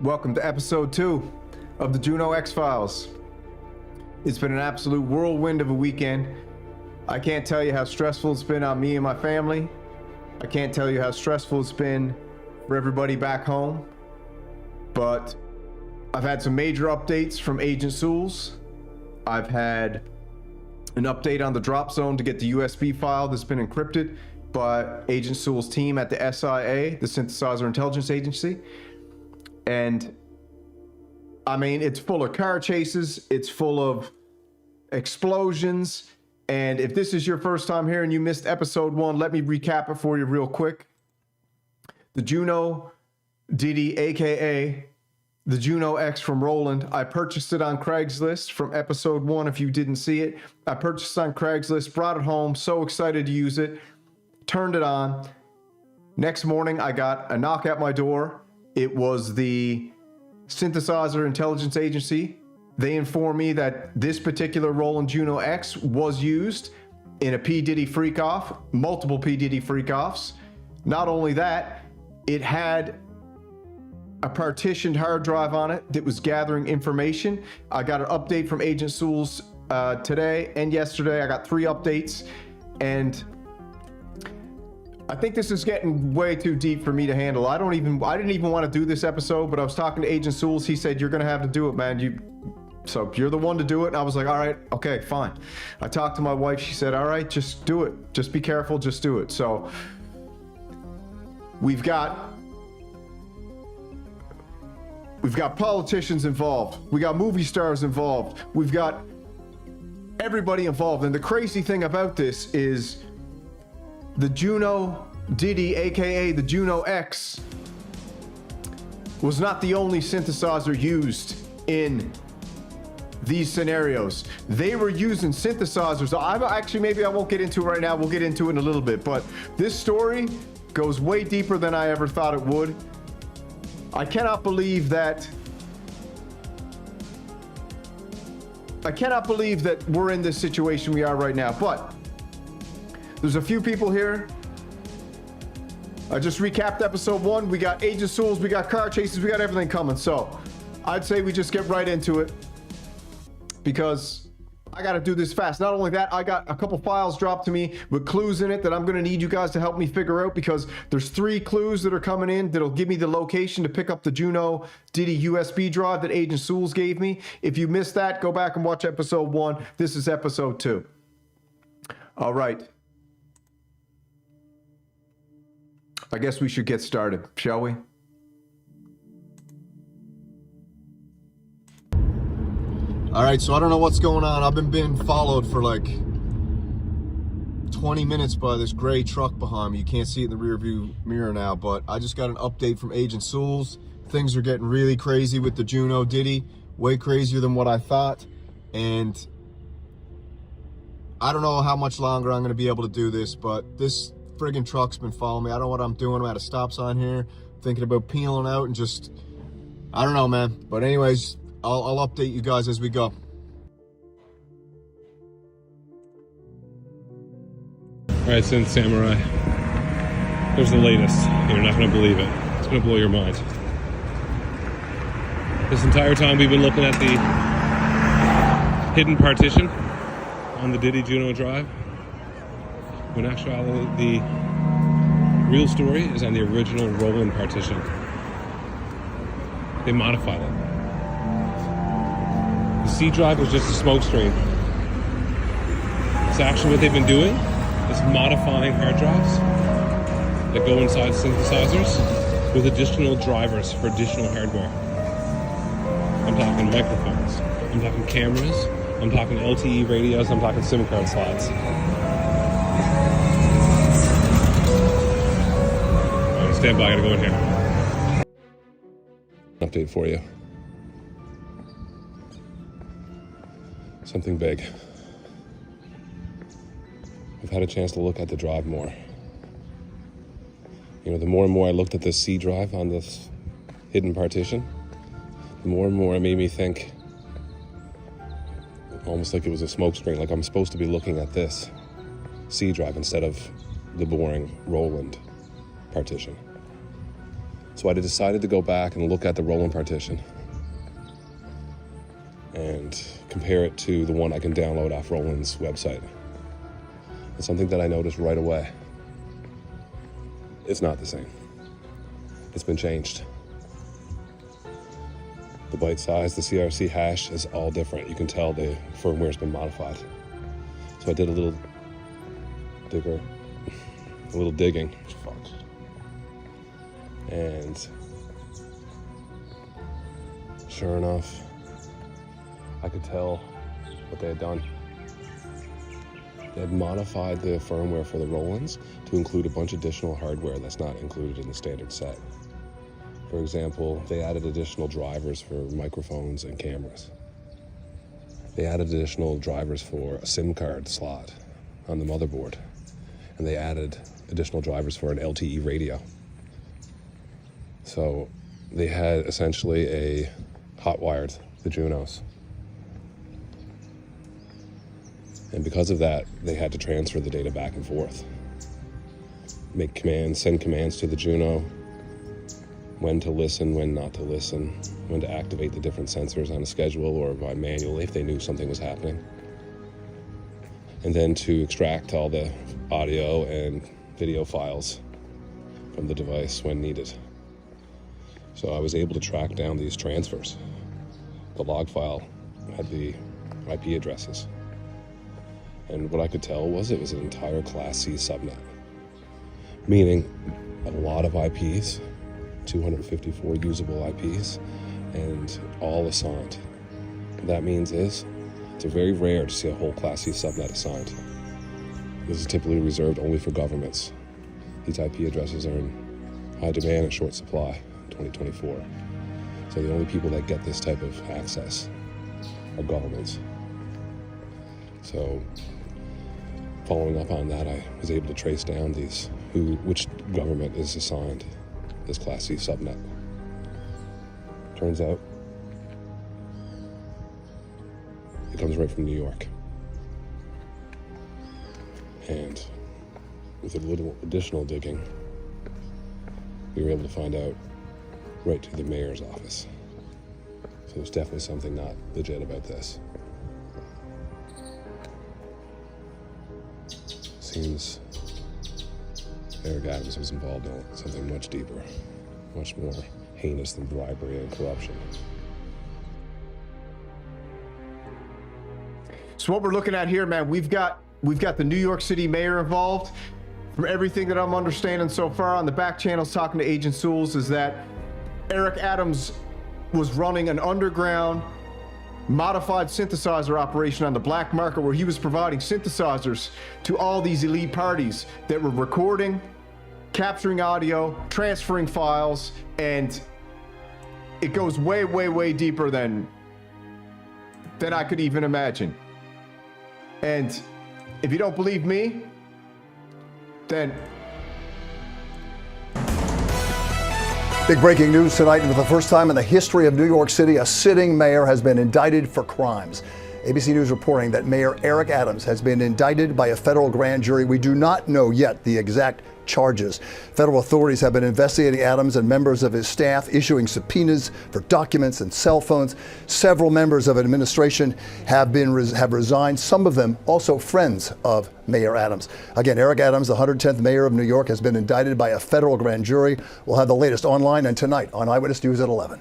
Welcome to episode 2 of the Juno X-Files. It's been an absolute whirlwind of a weekend. I can't tell you how stressful it's been on me and my family. I can't tell you how stressful it's been for everybody back home. But I've had some major updates from Agent Sules. I've had an update on the drop zone to get the USB file that's been encrypted by Agent Sules' team at the SIA, the Synthesizer Intelligence Agency. And I mean, it's full of car chases, it's full of explosions. And if this is your first time here and you missed episode 1, let me recap it for you real quick. The Juno Diddy, aka the Juno X from Roland. I purchased it on Craigslist from episode 1 if you didn't see it. I purchased it on Craigslist, brought it home, so excited to use it, turned it on. Next morning, I got a knock at my door. It was the Synthesizer Intelligence Agency. They informed me that this particular Roland Juno X was used in a P Diddy freak-off, multiple P Diddy freak-offs. Not only that, it had a partitioned hard drive on it that was gathering information. I got an update from Agent Sules today and yesterday. I got 3 updates, and I think this is getting way too deep for me to handle. I didn't even want to do this episode, but I was talking to Agent Sules. He said, you're gonna have to do it, man. So you're the one to do it. And I was like, all right, okay, fine. I talked to my wife. She said, all right, just do it. Just be careful, just do it. So we've got politicians involved. We got movie stars involved. We've got everybody involved. And the crazy thing about this is the Juno Diddy, aka the Juno X, was not the only synthesizer used in these scenarios. They were using synthesizers. Maybe I won't get into it right now. We'll get into it in a little bit. But this story goes way deeper than I ever thought it would. I cannot believe that we're in this situation we are right now. But there's a few people here. I just recapped episode 1. We got Agent Sules, we got car chases, we got everything coming. So I'd say we just get right into it, because I got to do this fast. Not only that, I got a couple files dropped to me with clues in it that I'm going to need you guys to help me figure out, because there's 3 clues that are coming in that'll give me the location to pick up the Juno Diddy USB drive that Agent Sules gave me. If you missed that, go back and watch episode 1. This is episode 2. All right. I guess we should get started, shall we? All right, so I don't know what's going on. I've been being followed for like 20 minutes by this gray truck behind me. You can't see it in the rear view mirror now, but I just got an update from Agent Sules. Things are getting really crazy with the Juno Diddy, way crazier than what I thought. And I don't know how much longer I'm gonna be able to do this, but this friggin' truck's been following me. I don't know what I'm doing. I'm at a stop sign here, thinking about peeling out and just, I don't know, man. But anyways, I'll update you guys as we go. All right, Synth Samurai. Here's the latest. You're not going to believe it. It's going to blow your mind. This entire time we've been looking at the hidden partition on the Diddy Juno drive. When actually the real story is on the original Roland partition. They modified it. The C drive was just a smoke screen. So actually what they've been doing is modifying hard drives that go inside synthesizers with additional drivers for additional hardware. I'm talking microphones, I'm talking cameras, I'm talking LTE radios, I'm talking SIM card slots. All right, stand by, I gotta go in here. Update for you. Something big. I've had a chance to look at the drive more. You know, the more and more I looked at this C drive on this hidden partition, the more and more it made me think, almost like it was a smoke screen, like I'm supposed to be looking at this C drive instead of the boring Roland partition. So So I decided to go back and look at the Roland partition and compare it to the one I can download off Roland's website. And something that I noticed right away, it's not the same. It's been changed. The byte size, the CRC hash is all different. You can tell the firmware's been modified. So I did a little digging. And sure enough, I could tell what they had done. They had modified the firmware for the Rolands to include a bunch of additional hardware that's not included in the standard set. For example, they added additional drivers for microphones and cameras. They added additional drivers for a SIM card slot on the motherboard. And they added additional drivers for an LTE radio. So they had essentially hot-wired the Junos. And because of that, they had to transfer the data back and forth. Make commands, send commands to the Juno, when to listen, when not to listen, when to activate the different sensors on a schedule or by manually if they knew something was happening. And then to extract all the audio and video files from the device when needed. So I was able to track down these transfers. The log file had the IP addresses. And what I could tell was it was an entire Class C subnet, meaning a lot of IPs, 254 usable IPs, and all assigned. What that means is it's very rare to see a whole Class C subnet assigned. This is typically reserved only for governments. These IP addresses are in high demand and short supply in 2024. So the only people that get this type of access are governments. So following up on that, I was able to trace down which government is assigned this Class C subnet. Turns out it comes right from New York. And with a little additional digging, we were able to find out right to the mayor's office. So there's definitely something not legit about this. Seems Eric Adams was involved in something much deeper, much more heinous than bribery and corruption. So what we're looking at here, man, we've got the New York City mayor involved. From everything that I'm understanding so far on the back channels talking to Agent Sules is that Eric Adams was running an underground modified synthesizer operation on the black market where he was providing synthesizers to all these elite parties that were recording, capturing audio, transferring files, and it goes way, way, way deeper than I could even imagine. And if you don't believe me, then big breaking news tonight. For the first time in the history of New York City, a sitting mayor has been indicted for crimes. ABC News reporting that Mayor Eric Adams has been indicted by a federal grand jury. We do not know yet the exact charges. Federal authorities have been investigating Adams and members of his staff, issuing subpoenas for documents and cell phones. Several members of administration have resigned, some of them also friends of Mayor Adams. Again, Eric Adams, the 110th mayor of New York, has been indicted by a federal grand jury. We'll have the latest online and tonight on Eyewitness News at 11.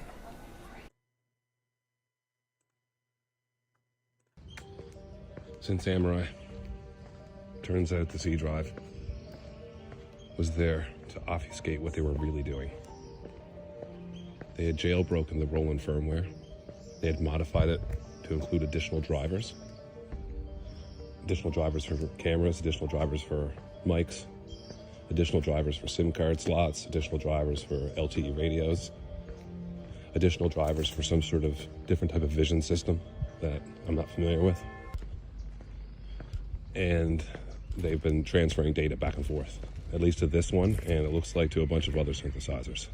Synth Samurai. Turns out the C drive was there to obfuscate what they were really doing. They had jailbroken the Roland firmware. They had modified it to include additional drivers for cameras, additional drivers for mics, additional drivers for SIM card slots, additional drivers for LTE radios, additional drivers for some sort of different type of vision system that I'm not familiar with. And they've been transferring data back and forth, at least to this one, and it looks like to a bunch of other synthesizers.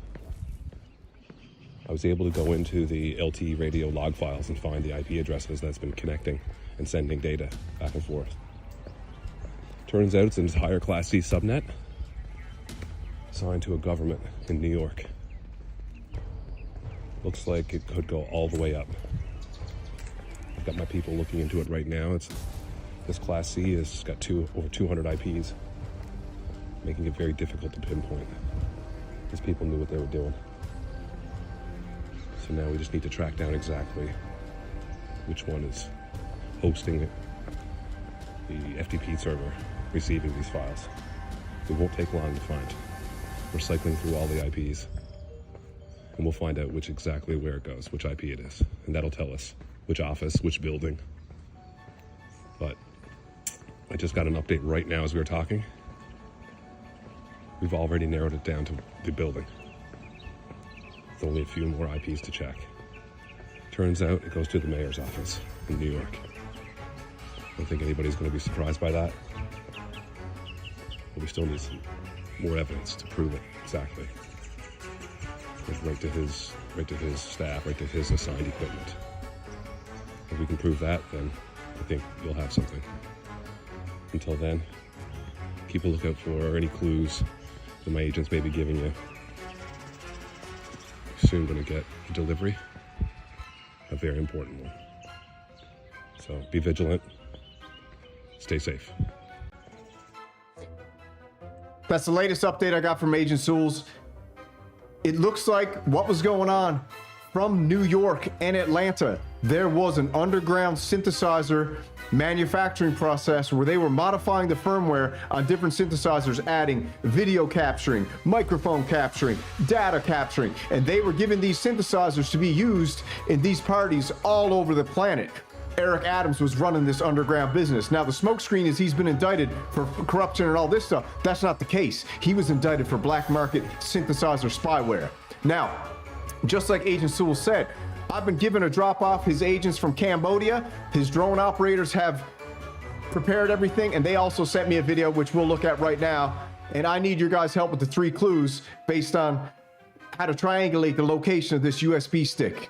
I was able to go into the LTE radio log files and find the IP addresses that's been connecting and sending data back and forth. Turns out it's an entire Class C subnet assigned to a government in New York. Looks like it could go all the way up. I've got my people looking into it right now. This Class C has got over 200 IPs, making it very difficult to pinpoint. These people knew what they were doing. So now we just need to track down exactly which one is hosting the FTP server receiving these files. It won't take long to find. We're cycling through all the IPs, and we'll find out exactly where it goes, which IP it is, and that'll tell us which office, which building. But I just got an update right now as we were talking. We've already narrowed it down to the building. With only a few more IPs to check. Turns out it goes to the mayor's office in New York. I don't think anybody's going to be surprised by that. But we still need some more evidence to prove it exactly. Goes right to his staff, right to his assigned equipment. If we can prove that, then I think you'll have something. Until then, keep a lookout for any clues that my agents may be giving you. Soon going to get a delivery, a very important one. So be vigilant, stay safe. That's the latest update I got from Agent Sules. It looks like what was going on from New York and Atlanta. There was an underground synthesizer manufacturing process where they were modifying the firmware on different synthesizers, adding video capturing, microphone capturing, data capturing, and they were giving these synthesizers to be used in these parties all over the planet. Eric Adams was running this underground business. Now the smokescreen is he's been indicted for corruption and all this stuff. That's not the case. He was indicted for black market synthesizer spyware. Now, just like Agent Sules said, I've been given a drop off his agents from Cambodia. His drone operators have prepared everything, and they also sent me a video, which we'll look at right now. And I need your guys' help with the 3 clues based on how to triangulate the location of this USB stick.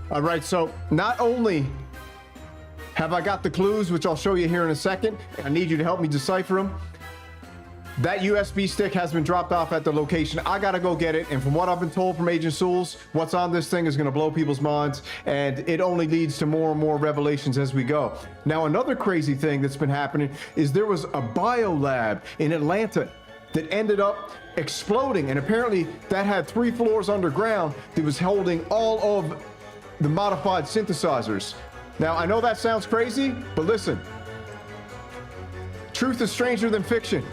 All right, so not only have I got the clues, which I'll show you here in a second, I need you to help me decipher them. That USB stick has been dropped off at the location. I gotta go get it, and from what I've been told from Agent Sules, what's on this thing is gonna blow people's minds, and it only leads to more and more revelations as we go. Now, another crazy thing that's been happening is there was a biolab in Atlanta that ended up exploding, and apparently that had 3 floors underground that was holding all of the modified synthesizers. Now, I know that sounds crazy, but listen. Truth is stranger than fiction.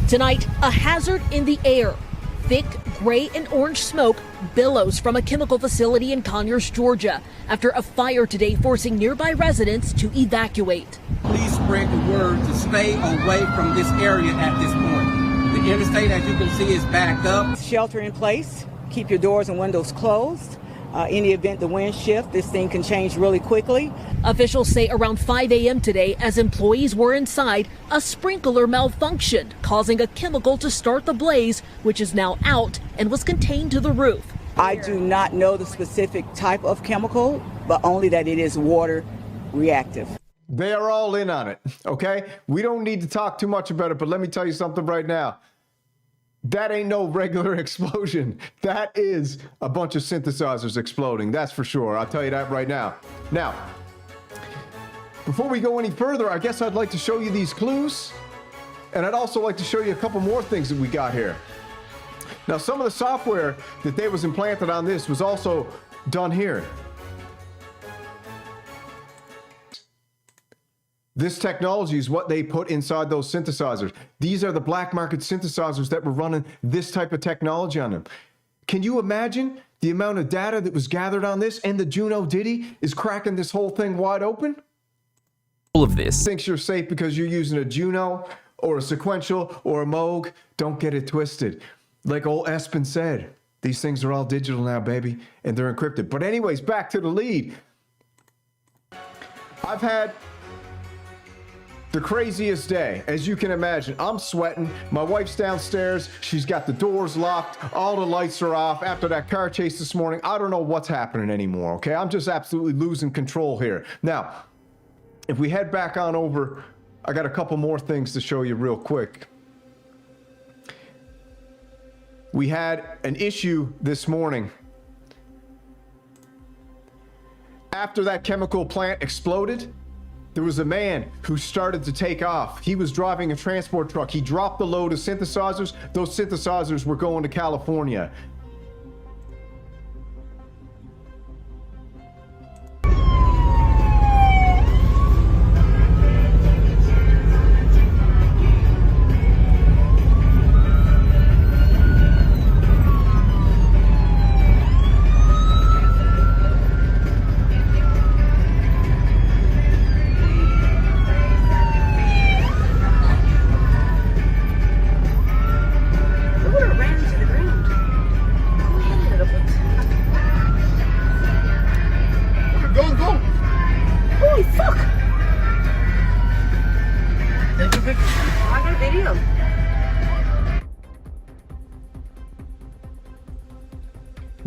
Tonight, a hazard in the air. Thick gray and orange smoke billows from a chemical facility in Conyers, Georgia, after a fire today forcing nearby residents to evacuate. Please spread the word to stay away from this area at this point. The interstate, as you can see, is backed up. Shelter in place, keep your doors and windows closed. In the event the wind shift, this thing can change really quickly. Officials say around 5 a.m. today, as employees were inside, a sprinkler malfunctioned, causing a chemical to start the blaze, which is now out and was contained to the roof. I do not know the specific type of chemical, but only that it is water reactive. They are all in on it, okay? We don't need to talk too much about it, but let me tell you something right now. That ain't no regular explosion. That is a bunch of synthesizers exploding, that's for sure. I'll tell you that right now. Now, before we go any further, I guess I'd like to show you these clues, and I'd also like to show you a couple more things that we got here. Now, some of the software that they was implanted on this was also done here. This technology is what they put inside those synthesizers. These are the black market synthesizers that were running this type of technology on them. Can you imagine the amount of data that was gathered on this? And the Juno Diddy is cracking this whole thing wide open? All of this. Thinks you're safe because you're using a Juno or a sequential or a Moog. Don't get it twisted. Like old Espen said, these things are all digital now, baby, and they're encrypted. But anyways, back to the lead. I've had the craziest day, as you can imagine. I'm sweating. My wife's downstairs. She's got the doors locked. All the lights are off. After that car chase this morning, I don't know what's happening anymore, okay? I'm just absolutely losing control here. Now, if we head back on over, I got a couple more things to show you real quick. We had an issue this morning. After that chemical plant exploded, there was a man who started to take off. He was driving a transport truck. He dropped the load of synthesizers. Those synthesizers were going to California.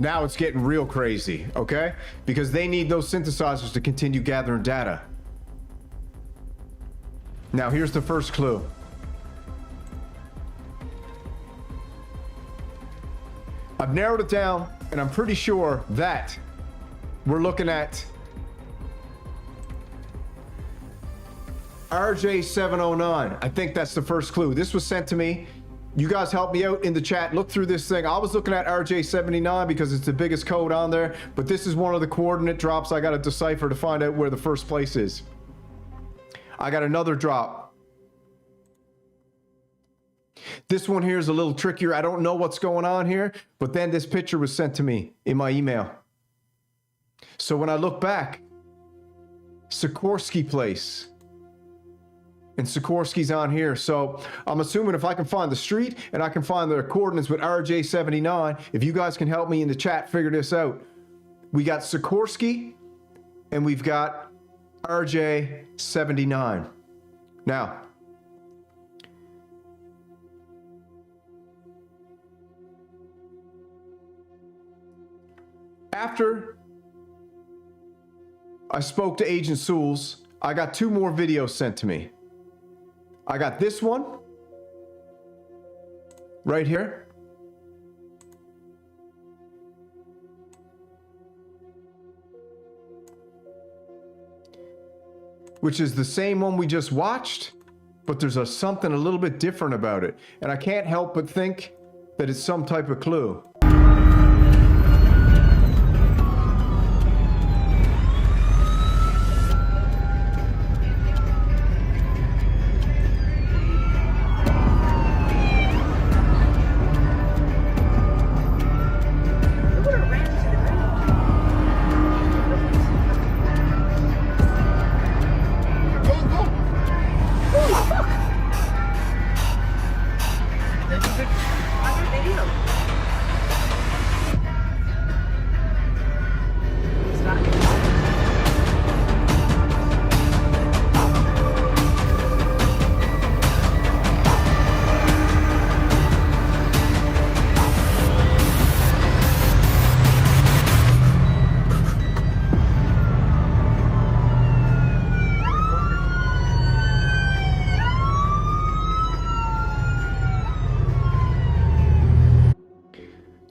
Now it's getting real crazy, okay? Because they need those synthesizers to continue gathering data. Now here's the first clue. I've narrowed it down, and I'm pretty sure that we're looking at RJ709. I think that's the first clue. This was sent to me. You guys help me out in the chat. Look through this thing. I was looking at RJ79 because it's the biggest code on there, but this is one of the coordinate drops I got to decipher to find out where the first place is. I got another drop. This one here is a little trickier. I don't know what's going on here, but then this picture was sent to me in my email. So when I look back, Sikorsky Place. And Sikorsky's on here. So I'm assuming if I can find the street and I can find the coordinates with RJ79, if you guys can help me in the chat figure this out. We got Sikorsky and we've got RJ79. Now, after I spoke to Agent Sules, I got two more videos sent to me. I got this one right here. Which is the same one we just watched, but there's something a little bit different about it. And I can't help but think that it's some type of clue.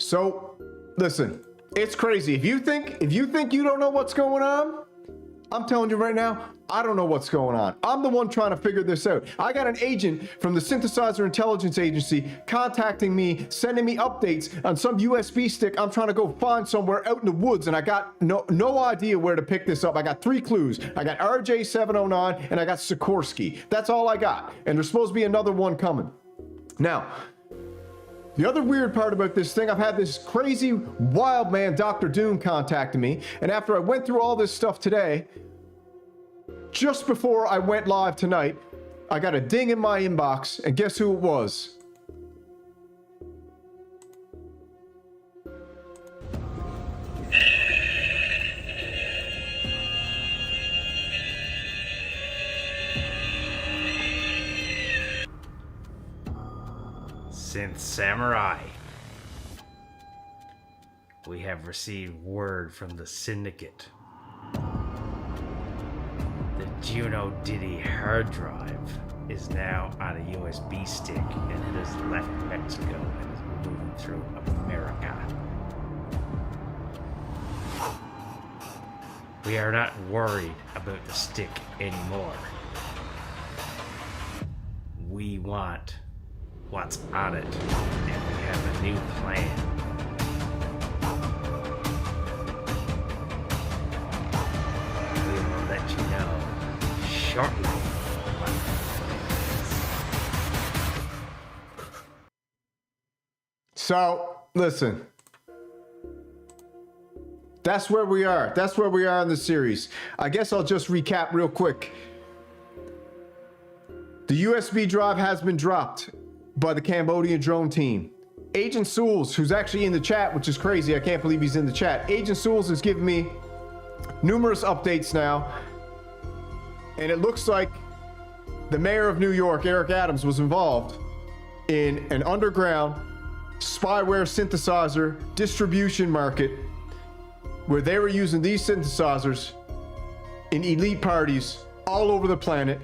So, listen, it's crazy. If you think you don't know what's going on, I'm telling you right now, I don't know what's going on. I'm the one trying to figure this out. I got an agent from the Synthesizer Intelligence Agency contacting me, sending me updates on some USB stick I'm trying to go find somewhere out in the woods, and I got no idea where to pick this up. I got 3 clues. I got RJ709 and I got Sikorsky. That's all I got. And there's supposed to be another one coming. Now, the other weird part about this thing, I've had this crazy wild man, Dr. Doom, contacting me, and after I went through all this stuff today, just before I went live tonight, I got a ding in my inbox, and guess who it was? Synth Samurai. We have received word from the Syndicate. The Juno Diddy hard drive is now on a USB stick and it has left Mexico and is moving through America. We are not worried about the stick anymore. We want what's on it, and we have a new plan. We will let you know shortly what that plan is. So, listen. That's where we are. That's where we are in the series. I guess I'll just recap real quick. The USB drive has been dropped by the Cambodian drone team. Agent Sules, who's actually in the chat, which is crazy, I can't believe he's in the chat. Agent Sules has given me numerous updates now, and it looks like the mayor of New York, Eric Adams, was involved in an underground spyware synthesizer distribution market where they were using these synthesizers in elite parties all over the planet.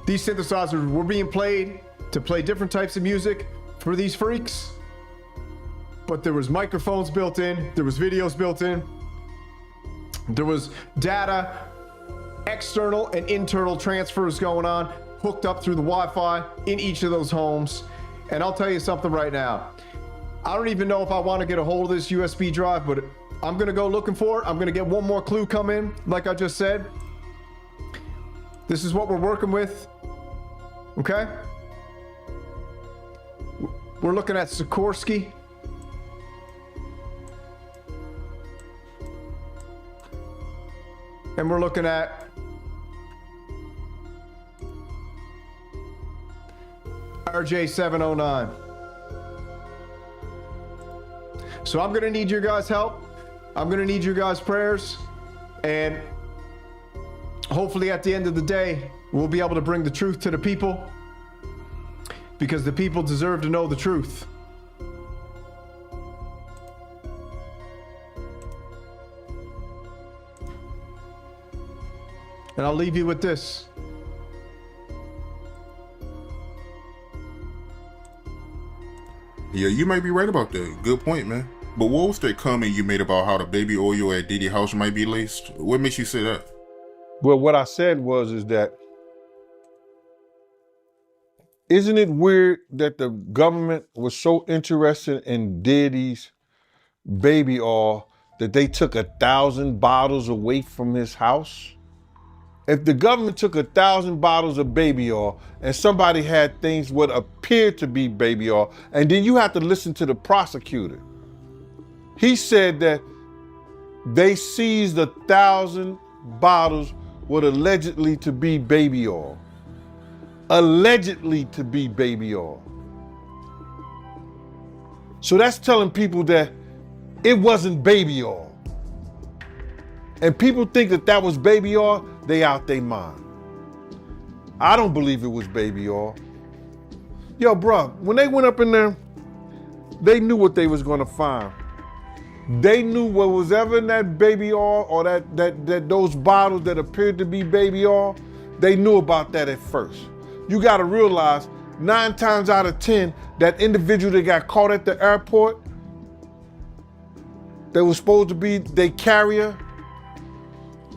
These synthesizers were being played to play different types of music for these freaks, but there was microphones built in, there was videos built in, there was data, external and internal transfers going on, hooked up through the Wi-Fi in each of those homes. And I'll tell you something right now, I don't even know if I want to get a hold of this USB drive, but I'm gonna go looking for it. I'm gonna get one more clue come in, like I just said. This is what we're working with, okay? We're looking at Sikorsky. And we're looking at RJ709. So I'm gonna need your guys' help. I'm gonna need your guys' prayers. And hopefully at the end of the day, we'll be able to bring the truth to the people, because the people deserve to know the truth. And I'll leave you with this. Yeah, you might be right about that. Good point, man. But what was that comment you made about how the baby oil at Diddy house might be laced? What makes you say that? Well, what I said is that isn't it weird that the government was so interested in Diddy's baby oil that they took 1,000 bottles away from his house? If the government took 1,000 bottles of baby oil and somebody had things what appeared to be baby oil, and then you have to listen to the prosecutor. He said that they seized 1,000 bottles what allegedly to be baby oil. Allegedly to be baby oil. So that's telling people that it wasn't baby oil. And people think that that was baby oil, they out their mind. I don't believe it was baby oil. Yo, bro, when they went up in there, they knew what they was gonna find. They knew what was ever in that baby oil or that those bottles that appeared to be baby oil, they knew about that at first. You gotta realize 9 times out of 10, that individual that got caught at the airport, that was supposed to be their carrier,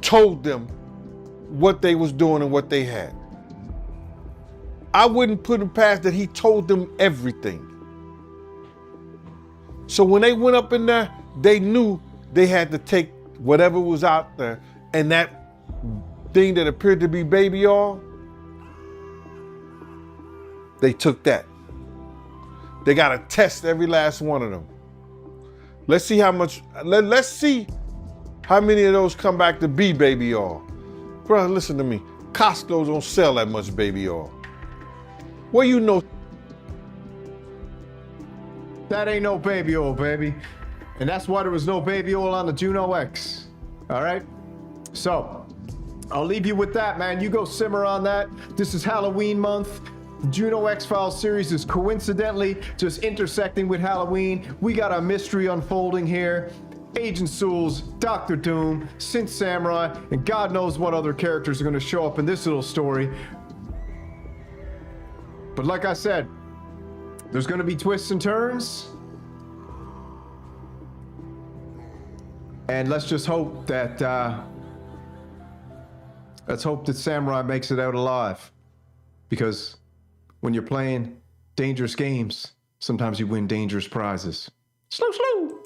told them what they was doing and what they had. I wouldn't put him past that he told them everything. So when they went up in there, they knew they had to take whatever was out there, and that thing that appeared to be baby oil, they took that. They got to test every last one of them. Let's see how much, let's see how many of those come back to be baby oil. Bro, listen to me. Costco don't sell that much baby oil. Well, you know. That ain't no baby oil, baby. And that's why there was no baby oil on the Juno X. All right? So, I'll leave you with that, man. You go simmer on that. This is Halloween month. The Juno X-Files series is coincidentally just intersecting with Halloween. We got a mystery unfolding here. Agent Sules, Dr. Doom, Synth Samurai, and God knows what other characters are going to show up in this little story. But like I said, there's going to be twists and turns. And let's just hope that Samurai makes it out alive. Because when you're playing dangerous games, sometimes you win dangerous prizes. Slow, slow.